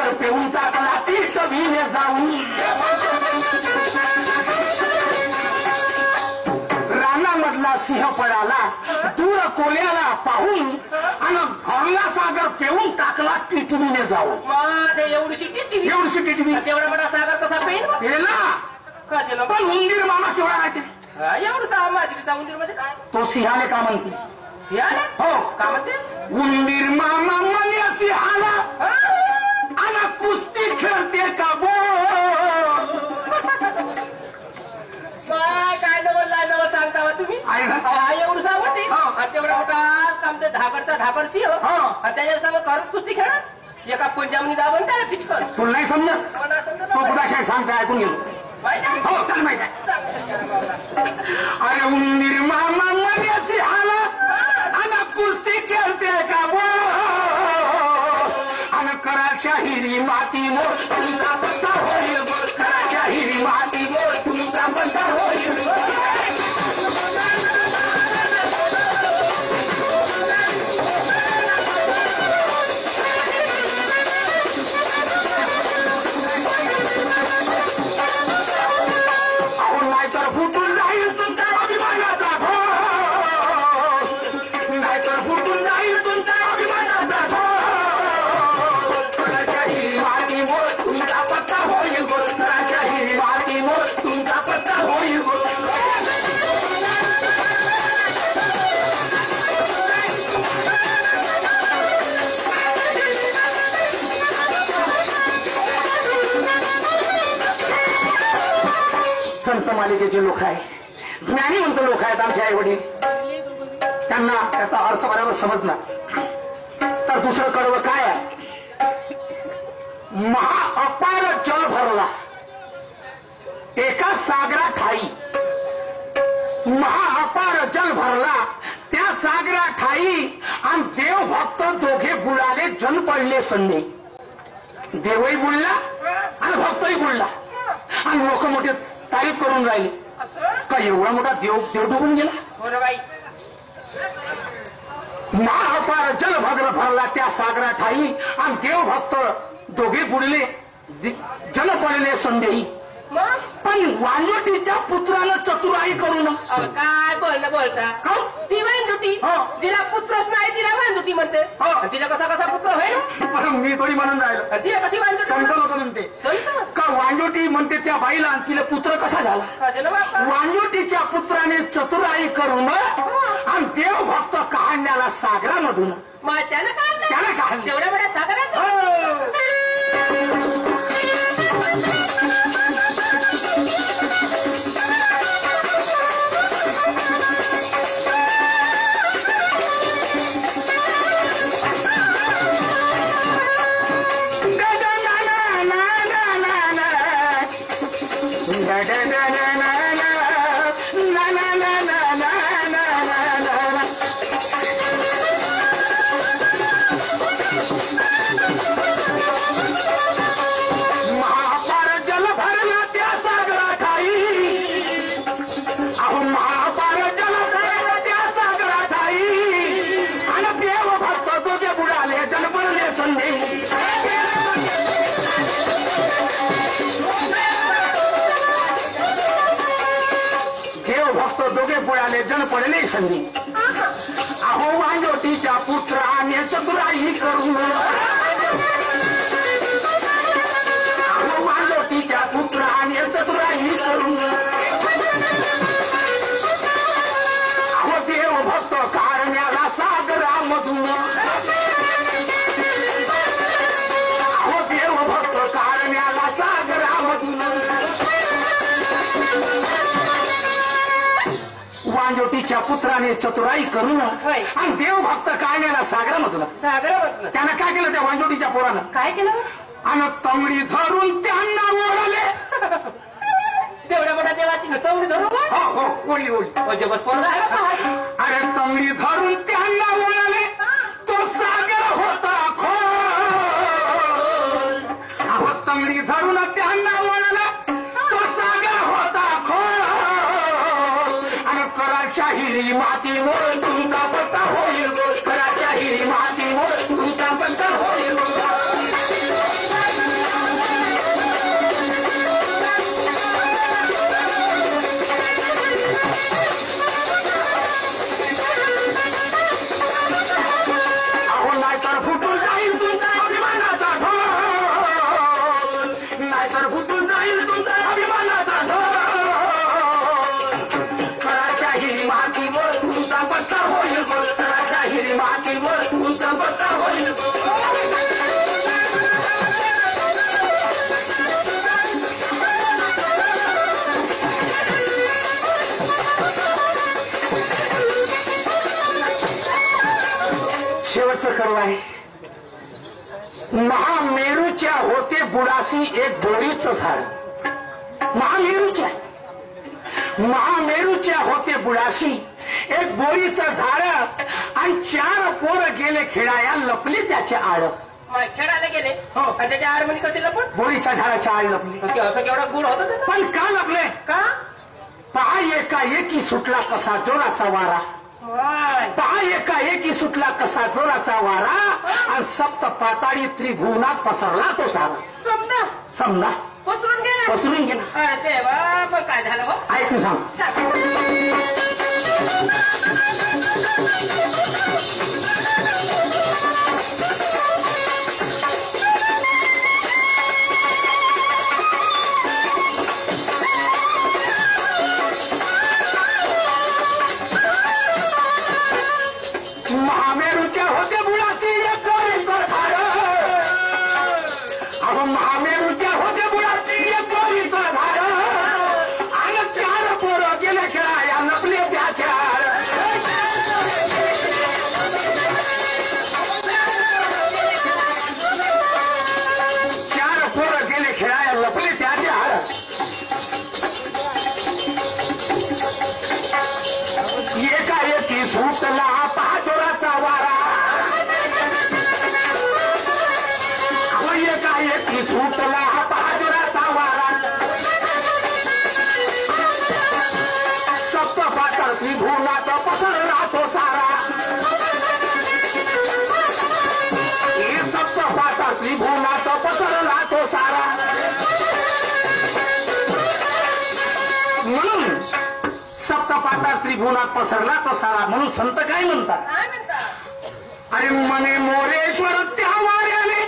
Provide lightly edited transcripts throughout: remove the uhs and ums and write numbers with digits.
सागर पेऊन टाकला तीच भिने जाऊन रानामधला सिंह पडाला दूर कोल्याला पाहून आणि भरला सागर पेऊन टाकला टिटवीने जाऊन एवढीशी टिटवी तेवढा मोठा सागर कसा पेला का दिला पण उंदीर मामा केवढा माहिती एवढं माझीचा उंदीर म्हणजे काय तो सिंहाने का म्हणते सिंहाने हो का म्हणते उंदीर मामा म्हणे सिंहाला आणि कुस्ती खेळते का बो काय नवल सांगता तुम्ही एवढं सांगते तेवढा मोठा काम ते ढाकड सिंह त्याच्या सांग खरंच कुस्ती खेळा एका पंजाबनी दाबून त्याला पिचकर तुला नाही समजत तो कुणाशाही सांगता ऐकून गेलो हो त्याला माहित आहे अरे उंदीर मामा म्हणे सिंहाला आणि कुस्ती खेळते का बो आणि कराच्या हिरी माती मोर तुमचा पत्ता होईल कराच्या हिरी माती मोर तुमचा पत्ता होईल नाहीतर फुटून जाईल तुमच्या अभिमानाचा नाहीतर फुटून जाईल तुमच्या अभिमानाचा कराच्या हिरी माती मोर तुमचा पत्ता होईल कराच्या हिरी माती मोर तुमचा पत्ता होईल संत मालिकेचे लोक आहे ज्ञानीवंत लोक आहेत आमचे आई वडील त्यांना त्याचा अर्थ बरोबर समजला तर दुसरं कडवं काय आहे महाअपार जल भरला एका सागरा ठाई महाअपार जल भरला त्या सागरा ठाई आणि देव भक्त दोघे बुडाले जन पडले संधी देवही बुडला आणि भक्तही बुडला आणि लोक मोठे तारीफ करून राहिले का एवढा मोठा देव डुबून गेला महाअपार जल भरला त्या सागरा ठाई आणि देव भक्त दोघे बुडले जन पडले संदेही पण वांजोटीच्या पुत्रानं चतुराई करून काय बोलता ती वांजुटी जिला पुत्रच नाही तिला वांजुटी म्हणते तिला कसा पुत्र होईल मी थोडी म्हणून राहिलो तिला कशी वांजुटी संत लोक म्हणते का वांजोटी म्हणते त्या बाईला आणि तिला पुत्र कसा झाला वांजोटीच्या पुत्राने चतुराई करून आणि देव भक्त काढण्याला सागरामधून मग त्यानं काढलं तेवढ्या मोठ्या सागरात जन पडले संधी अहो वांजोटीच्या पुत्राने चतुराई करून अहो वांजोटीच्या पुत्राने चतुराई करून अहो देव भक्त काढण्याला सागरामधून अहो देव भक्त काढण्याला सागरामधून वांजोटीच्या पुत्राने चतुराई करून आणि देव भक्त काढण्याला सागरामधून त्यानं काय केलं त्या वांजोटीच्या पोरानं काय केलं आणि तंगडी धरून त्यांना ओढले तेवढ्या मोठ्या देवाची तंगडी धरून ओढली ओढली बस पोरगा आहे अरे तंगडी धरून त्यांना ओढले तो सागर होता खोल अहो तंगडी धरून त्यांना ओढला तो सागर होता खोल आणि कराच्या हिरी माती मोर तुमचा पत्ता होईल कराच्या हिरी माती मोर तुमचा पत्ता होईल कडवं आहे. महामेरूच्या होते बुडासी एक बोरीचं झाड. महामेरूच्या होते बुडाशी एक बोरीचं झाड आणि 4 पोरं गेले खेळाया लपले त्याच्या आड. खेळायला गेले आणि त्याच्या आडमध्ये कसे लपण? बोरीच्या झाडाच्या आड लपले. असं केवढा गुण होता त्याचा? पण का लपले? का? पहा एकाएकी सुटला कसा जोराचा वारा. पहा एकाएकी सुटला कसा जोराचा वारा आणि सप्त पाताळी त्रिभुवनात पसरला तो सारा. समजा पसरून गेला. अरे देवा, मग काय झालं हो? ऐक मी सांग. महामेरूच्या होते बुडाची एक बोरीचं झाड. अहो महामेरूच्या होते बुडाची एक बोरीचं झाड आणि 4 पोरं गेले खेळाया लपले त्याच्या आड. 4 पोरं गेले खेळाया लपले त्याच्या आड. एकाएकी सुटला पहाजोराचा वारा. एकाएकी सुटला पहाजोराचा वारा. सप्त पाताळ त्रिभुवनात पसरला तो सारा. हे सप्त पाताळ त्रिभुवनात पसरला तो सारा. म्हणून सप्तपाताळ त्रिभुवनात पसरला तो सारा. म्हणून संत काय म्हणतात? अरे मने मोरेश्वर त्या वाऱ्याने.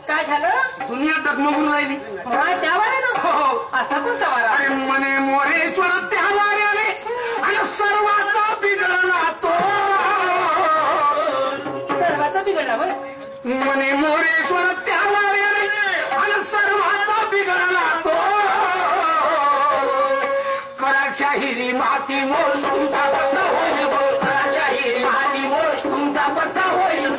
काय झालं? दुनिया डगमगून राहिली. त्या वाऱ्यानं? हो. असा कोणता वारा? अरे मने मोरेश्वर त्या वाऱ्याने आणि सर्वाचा बिघडला तो. सर्वाचा बिघडला बरं. मने मोरेश्वर त्या वाऱ्याने आणि सर्वाचा बिघडला तो. कराच्या हिरी माती मोल तुमचा पट्टा होईल. कराच्या हिरी माती मोल तुमचा पट्टा होईल.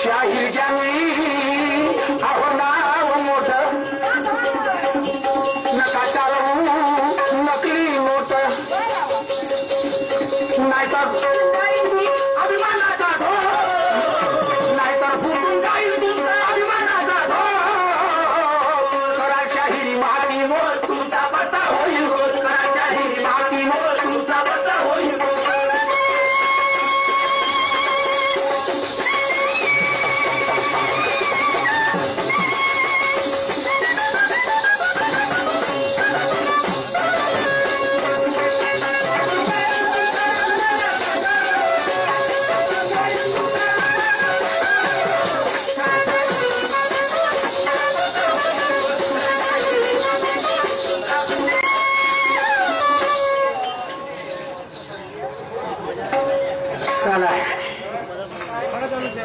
शाहीर ज्यांनी अहो नाव मोठं नकाच्या नकली नोट नाहीतर अभिमानाचा ढोल. नाहीतर फुटून जाईल तुमचा अभिमानाचा ढोल. कराच्या हिरी माती मोल तुमचा पत्ता होईल. कराच्या हिरी माती मोल तुमचा पत्ता होईल.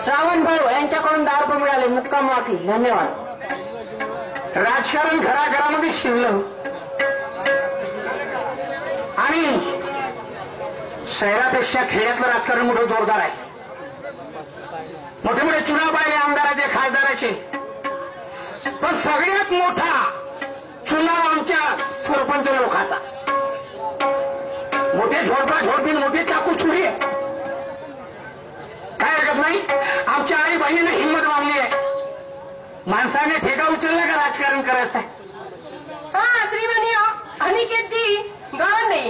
श्रावण भाऊ यांच्याकडून 10 रुपये मिळाले. मुक्काम वाकी. धन्यवाद. राजकारण घराघरामध्ये शिरलं आणि शहरापेक्षा खेड्यातलं राजकारण मोठं जोरदार आहे. मोठे मोठे चुनाव पाहिले आमदाराचे खासदाराचे. पण सगळ्यात मोठा चुनाव आमच्या सरपंच लोकांचा. मोठे झोडपा झोडपीन मोठे चाकू छुरी आहे. काय हरकत नाही. आमच्या आई बहिणीने हिंमत मागली आहे. माणसाने ठेका उचलला का राजकारण करायचं आहे. श्रीमणी अनिकेतजी गावंडे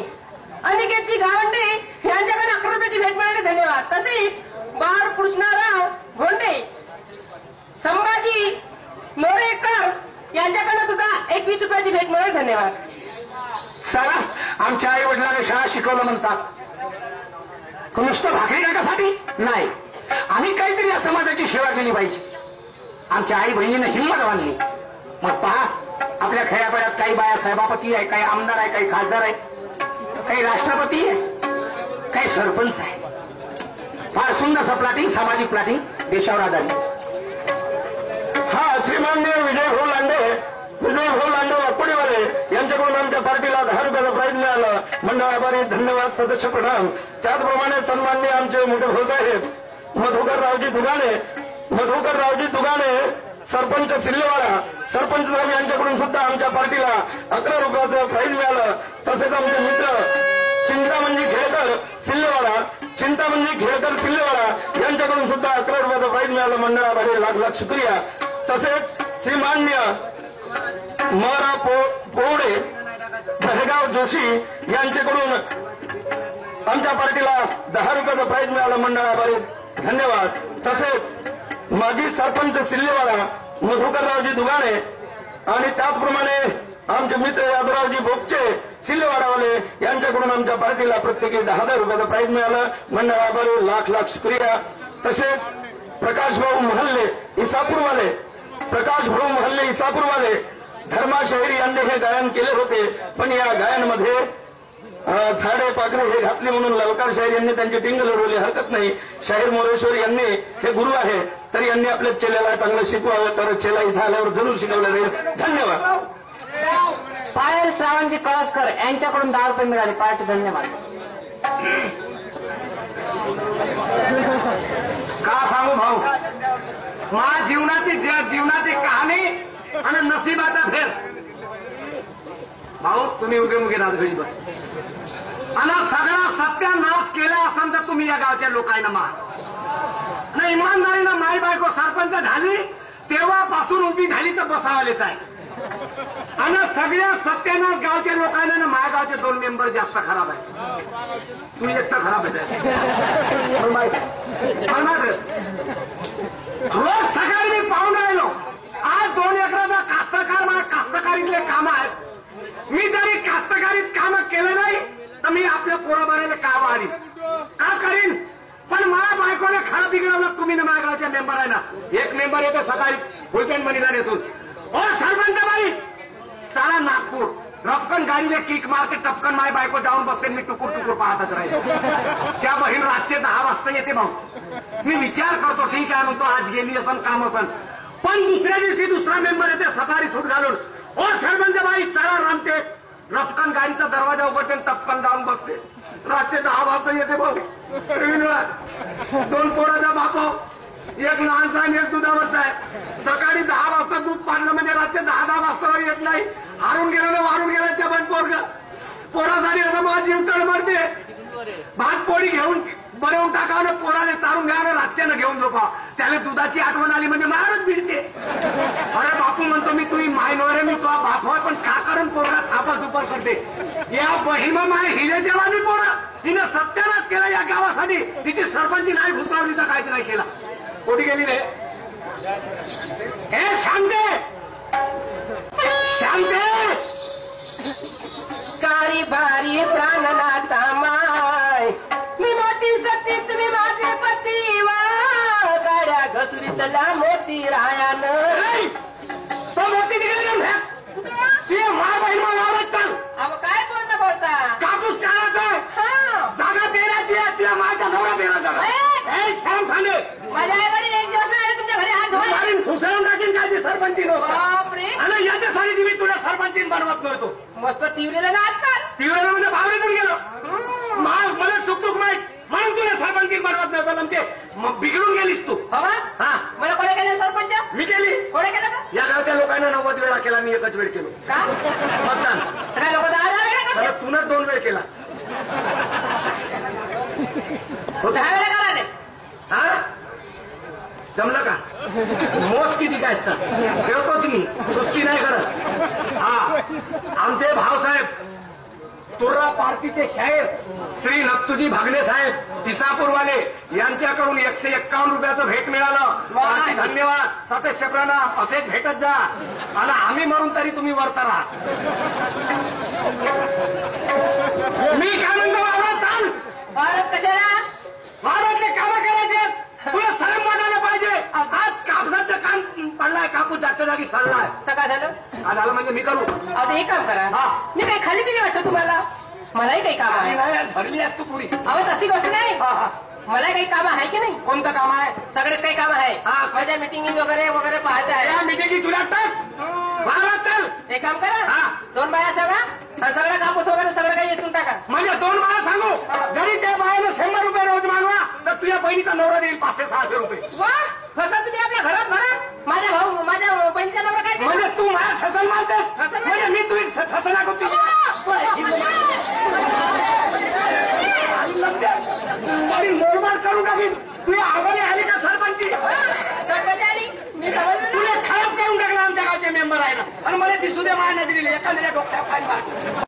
यांच्याकडे 11 रुपयाची भेट मिळाली. धन्यवाद. तसेच बाळ कृष्णाराव घोंडे संभाजी मोरेकर यांच्याकडे सुद्धा 21 रुपयाची भेट मिळाली. धन्यवाद. चला आमच्या आई वडिलांना शाळा शिकवलं म्हणतात. नुसतं भाकरी टाकासाठी नाही. आम्ही काहीतरी या समाजाची सेवा केली पाहिजे. आमच्या आई बहिणीने हिंमत बांधली. मग पहा आपल्या खेड्यापाड्यात काही बाया सभापती आहे, काही आमदार आहे, काही खासदार आहे, काही राष्ट्रपती आहे, काही सरपंच आहे. फार सुंदर असं प्लॅटिंग, सामाजिक प्लॅटिंग देशावर आधारित. सन्माननीय विजयभाऊ लांडे वाकोडीवाले यांच्याकडून आमच्या पार्टीला 10 रुपयाचं प्राईज मिळालं. मंडळ आभारी, धन्यवाद, सदस्य प्रणाम. त्याचप्रमाणे सन्माननीय आमचे मोठे भाऊसाहेब मधुकररावजी दुगाणे सरपंच सिल्लेवाडा सरपंच साहेब यांच्याकडून सुद्धा आमच्या पार्टीला 11 रुपयाचं प्राईज मिळालं. तसेच आमचे मित्र चिंतामणजी खेळकर सिल्लेवाडा यांच्याकडून सुद्धा 11 रुपयाचं प्राईज मिळालं. मंडळ आभारी, लाख लाख शुक्रिया. तसेच श्रीमान्य मरा पोवडे दहेगाव जोशी यांच्याकडून आमच्या पार्टीला 10 रुपयाचं प्राईज मिळालं. मंडळ आभारी, धन्यवाद. तसेच माजी सरपंच सिल्लेवाडा मधुकररावजी दुगाणे आणि त्याचप्रमाणे आमचे मित्र यादवरावजी बोपचे सिल्लेवाडावाले यांच्याकडून आमच्या पार्टीला प्रत्येकी 10,000 रुपयाचं प्राईज मिळालं. मंडळ आभारी, लाख लाख शुक्रिया. तसेच प्रकाशभाऊ महल्ले इसापूरवाले धर्मा शाहीर यांनी हे गायन केले होते, पण या गायनमध्ये झाडे पाखरे हे घातली म्हणून ललकार शाहीर यांनी त्यांची टिंग लढवली. हरकत नाही, शाहीर मोरेश्वर यांनी हे गुरु आहे तर यांनी आपल्या चेल्याला चांगलं शिकवावं, तर चेला इथं आल्यावर जरूर शिकवलं जाईल. धन्यवाद. पायल श्रावणजी कळसकर यांच्याकडून 10 रुपये मिळाले. पार्टी धन्यवाद. का सांगू भाऊ, माझ्या जीवनाची कहाणी आणि नशिबाचा फेर. भाऊ तुम्ही उगे मुगे राहत घरी आणि सगळा सत्यानाश केला असेल तर तुम्ही या गावच्या लोकांना मार ना. इमानदारीनं माई बायको सरपंच झाली तेव्हापासून उभी झाली तर बसावालेच आहे. आणि सगळ्या सत्यानाश गावच्या लोकांना माझ्या गावचे 2 मेंबर जास्त खराब आहे. तू एकटा खराब आहे. रोज सकाळी मी पाहून राहिलो. आज 2 एकराचा कास्तकारीतले काम आहेत. मी जरी कास्तकारीत काम केलं नाही तर मी आपल्या पोराबाराला काम आणीन का करीन. पण मला बायकोला खरं बिघडवलं तुम्ही ना. माझ्या गावच्या मेंबर आहे ना, एक मेंबर येते सकाळी फुलपेंट मनीला नेसून, ओ सरपंच बाई चला नागपूर, रपकन गाडीने किक मारते, टपकन माय बायको जाऊन बसते. मी टुकूर पाहतच राहील. त्या बहीण रातचे 10 वाजता येते. मग मी विचार करतो ठीक आहे म्हणतो आज गेली असन काम असन. पण दुसऱ्या दिवशी दुसरा मेंबर येते सकाळी सूट घालून, ओ सरपंच बाई चला रामते, रपकन गाडीचा दरवाजा उघडते टपकन जाऊन बसते. रातचे 10 वाजता येते. भाऊ 2 पोराचा बापा, एक लहानसा आणि एक दुधावरचा आहे. सकाळी 10 वाजता दूध पाजलं म्हणजे रातचे 10 वाजता येत नाही. हारून गेलं ना वारून गेल्याच्या पण पोरासाठी असं माझा जीव तळ मारते. भात पोळी घेऊन बनवून टाकावं ना, पोराने चालून घ्यावं, रातच्यानं घेऊन झोपा. त्याला दुधाची आठवण आली म्हणजे मारच भिडते. अरे बापू म्हणतो मी तुम्ही माय नवरे मी तुझा बाप होय, पण का करून पोरला थापा झुपर करते. या बहिमा माय हिरेच्या वाणी पोरा हिनं सत्यानाश केला या गावासाठी. तिथे सरपंची नाही घुसरावली तर काहीच नाही केला. कोठी गेली रे हे शांते कारी भारी प्राणनाथा माय, मी मोठी सती तुम्ही माझे पती वा. गाड्या घसरीतला मोती रायान तो मोती तिकडे ते मा बहीण वावरत चाल. अहो काय बोलता कापूस काढायचा जागा पेरायची आहे. तिला माझ्या नवरा पेरा जागा शरम सांगे. माझ्या आईकडे एक दिवस नाही तुमच्या घरी हात धुवायला. फुसळून टाकीन काय ती सरपंची बापरे. आणि याच्यासाठी मी तुला सरपंचीन बनवत नव्हतो. मस्त टिवलेलं ना आजकाल. तीव्र म्हणजे बावरीतून गेलो. मला सुख दुःख माहीत म्हणून तुला सरपंचीन बनवत नव्हतं. म्हणजे बिघडून गेलीस तू. बाबा हा मला कोणी केलं सरपंच? मी केली. कोणी केलं का? या गावच्या लोकांना 90 वेळा केला, मी एकच वेळ केलो. का मतदान काय लोक 10 वेळा करते? तूनच 2 वेळ केलास. 10 वेळा करायला हा जमलं का? मोज किती काय ठेवतोच मी, सुस्ती नाही करत. हा आमचे भाऊसाहेब तुर्रा पार्टीचे शाहीर श्री नक्तुजी भागणे साहेब इसापूरवाले यांच्याकडून 151 रुपयाचं भेट मिळालं. पार्टी धन्यवाद, सदस्य प्रणाम. असेच भेटत जा आणि आम्ही म्हणून तरी तुम्ही वरता राहा. मी काय म्हणतो वावरात चाल. भारत कशाला वावरातले कामं करायचे तुला सरम वाटायला पाहिजे. आज कापसाचं काम पडलाय, कापूस जागच्या जागी सडलाय. तर काय झालं? काय झालं म्हणजे मी करू. आता हे काम करा. मी काही खाली पिली वाटतं तुम्हाला? मलाही काही काम आहे. नाही भरली असतो पुरी. अहो तशी गोष्ट नाही. मला काही काम आहे की नाही? कोणतं काम आहे? सगळेच काही काम आहे. माझ्या मिटिंग वगैरे पाहायचं आहे. या मिटिंगी तुला काम करा हा. 2 बाया सांगा आणि सगळं कापूस वगैरे सगळं काही येचून टाका. म्हणजे 2 बाया सांगू जरी त्या बायानं 100 रुपये रोज मागवा तर तुझ्या बहिणीचा नवरा देईल 500-600 रुपये. वा कसं तुम्ही आपल्या घरात भरा माझ्या बहिणीच्या नवरा काय केलं? म्हणजे तू माझ्या ठसन मारतेस ठसन म्हणजे मी तुझी ठसना करतो. आणि मोरमार करू टाकीन तुझी आवाज आली का सरपंची सरपंच आली मी समजलं तुला ना. खराब करून टाकला आमच्या गावचे मेंबर आहे ना आणि मला दिसू दे माझ्या नजरेला एखाद्या डोक्यात फाईन मारतो.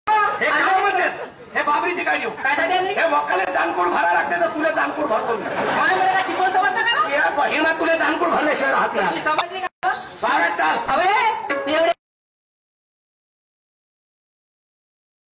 हे काय म्हणतेस हे बाबरीची काय देऊ कायसाठी आणली? हे वकाले जानकूड भरा लागते तर तुला जानकूड भरतो मी. काय मला काय टिपून समजतं का ना? या बहिणा तुला जानकूड भरल्याशिवाय राहत मी नाही. समजली का? बाळा चाल अबे एवढे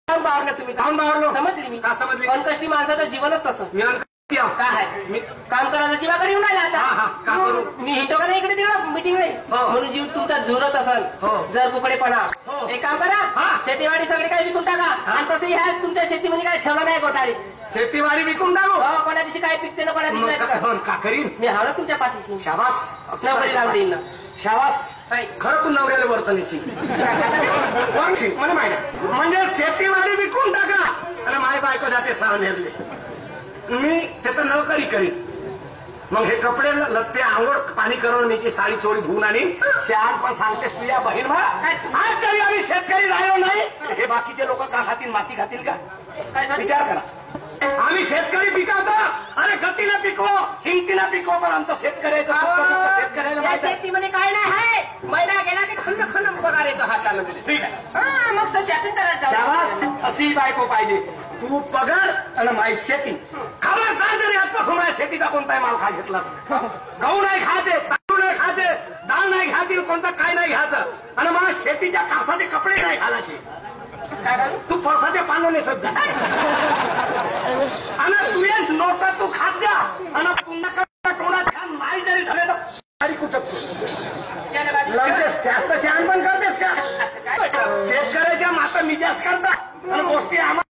काम बावरलं तुम्ही काऊन बावरलो समजली मी का समजली अनकष्टी माणसाचं जीवनच तसं मी अनकष्टी आहे. काय आहे मी काम करायचं जीवाकडे येऊन आला हा, हा, का करू? मी हिंडो का नाही इकडे तिकडं मीटिंग नाही हो. म्हणून जीव तुमचा झुरत हो. असेल जर कुकडेपणा हो. एक काम करा हा. शेतीवाडी सगळे काही विकून टाका आणि तसंही ह्या तुमच्या शेतीमध्ये काय ठेवलं नाही घोटाळे शेतीवाडी विकून टाकू हो, कोणा दिवशी काय पिकते ना कोणा दिवशी मग नाही का- पिकत. का करीन मी हाव ना तुमच्या पाठीशी शाबास असं नोकरी लावून देईन ना शाबास काय? खरं तू नवऱ्याला वर्तन येशील वरशी मला माहिती म्हणजे शेतीवाडी विकून टाका आणि माझी बायको जाते सावनेरले मी त्याचं नोकरी करीन मग हे कपडे लत्ते आंघोळ पाणी करून मीची साडी चोळी धुवून आणि शहार पण सांगतेस तुझ्या बहीण आज तरी आम्ही शेतकरी राहिलो नाही हे बाकीचे लोक का खातील माती खातील का काय साठी? विचार करा आम्ही शेतकरी पिकवतो अरे गतीला पिकवो हिमतीला पिकवो पण आमचं शेतकऱ्याचं सुख दुःख शेतकऱ्याला या माहित आहे. शेतीमध्ये काय नाही आहे महिना गेला की खंड खंड पगार येतो हाताला ठीक आहे हा, मग शॉपिंग करायला शाबास जाऊ. अशी बायको पाहिजे तू पगार आणि माझी शेती खबरदार जरी आजपासून माझ्या शेतीचा कोणताही माल खा घेतला गहू नाही खायचे तांदूळ नाही खायचे डाळ नाही घ्यायची कोणता काय नाही घ्यायचं आणि मला शेतीच्या कासाचे कपडे नाही घालायचे काय करू? तू फरसाचे पानं नेसत जा आणि तुझे नोट तू खात जा आणि पुन्हा तोंडात छान नाही जरी झाले तर गाडी कुचकतो त्याला बाजू- लगेच जास्त शहाण पण करतेस का असं काय? शेतकऱ्याच्या माता मिजाज करता आणि गोष्टी आम्हाला